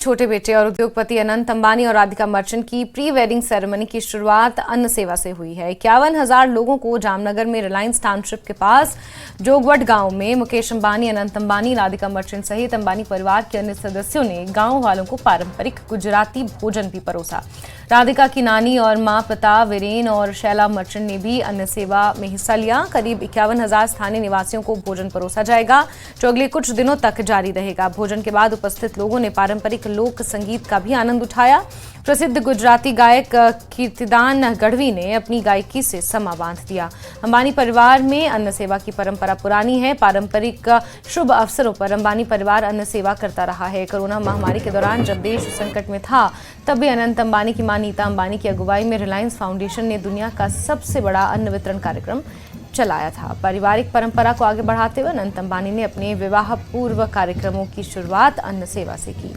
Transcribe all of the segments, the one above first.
छोटे बेटे और उद्योगपति अनंत अंबानी और राधिका मर्चेंट की प्री वेडिंग सेरेमनी की शुरुआत अन्न सेवा से हुई है। 51,000 लोगों को जामनगर में रिलायंस टाउनशिप के पास जोगवट गांव में मुकेश अंबानी, अनंत अंबानी, राधिका मर्चेंट सहित अंबानी परिवार के अन्य सदस्यों ने गांव वालों को पारंपरिक गुजराती भोजन भी परोसा। राधिका की नानी और मां पिता वीरेन और शैला मर्चेंट ने भी अन्न सेवा में हिस्सा लिया। करीब 51,000 स्थानीय निवासियों को भोजन परोसा जाएगा, जो अगले कुछ दिनों तक जारी रहेगा। भोजन के बाद उपस्थित लोगों ने पारंपरिक लोक संगीत का भी आनंद उठाया। प्रसिद्ध गुजराती गायक कीर्तिदान गढ़वी ने अपनी गायकी से समा बांध दिया। अंबानी परिवार में अन्न सेवा की परंपरा पुरानी है। पारंपरिक शुभ अवसरों पर अंबानी परिवार अन्न सेवा करता रहा है। कोरोना महामारी के दौरान जब देश संकट में था, तब भी अनंत अंबानी की मां नीता अंबानी की अगुवाई में रिलायंस फाउंडेशन ने दुनिया का सबसे बड़ा अन्न वितरण कार्यक्रम चलाया था। पारिवारिक परंपरा को आगे बढ़ाते हुए अनंत अंबानी ने अपने विवाह पूर्व कार्यक्रमों की शुरुआत अन्न सेवा से की।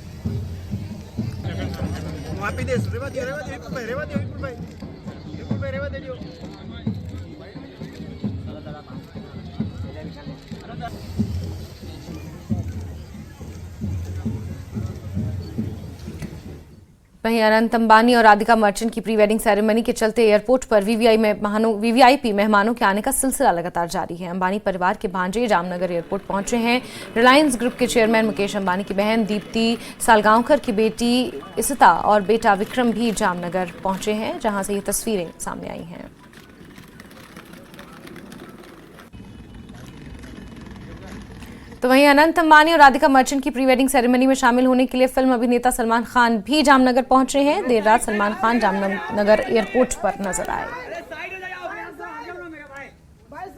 वहीं अनंत अंबानी और राधिका मर्चेंट की प्री वेडिंग सेरेमनी के चलते एयरपोर्ट पर वीवीआईपी मेहमानों के आने का सिलसिला लगातार जारी है। अंबानी परिवार के भांजे जामनगर एयरपोर्ट पहुंचे हैं। रिलायंस ग्रुप के चेयरमैन मुकेश अंबानी की बहन दीप्ति सालगांवकर की बेटी इसिता और बेटा विक्रम भी जामनगर पहुंचे हैं, जहां से ये तस्वीरें सामने आई हैं। तो वहीं अनंत अंबानी और राधिका मर्चेंट की प्री वेडिंग सेरेमनी में शामिल होने के लिए फिल्म अभिनेता सलमान खान भी जामनगर पहुंचे हैं। देर रात सलमान खान जामनगर एयरपोर्ट पर नजर आए। भाई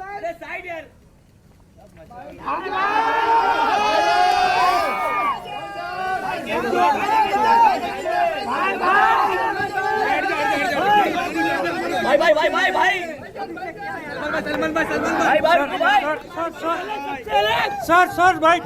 सर भाई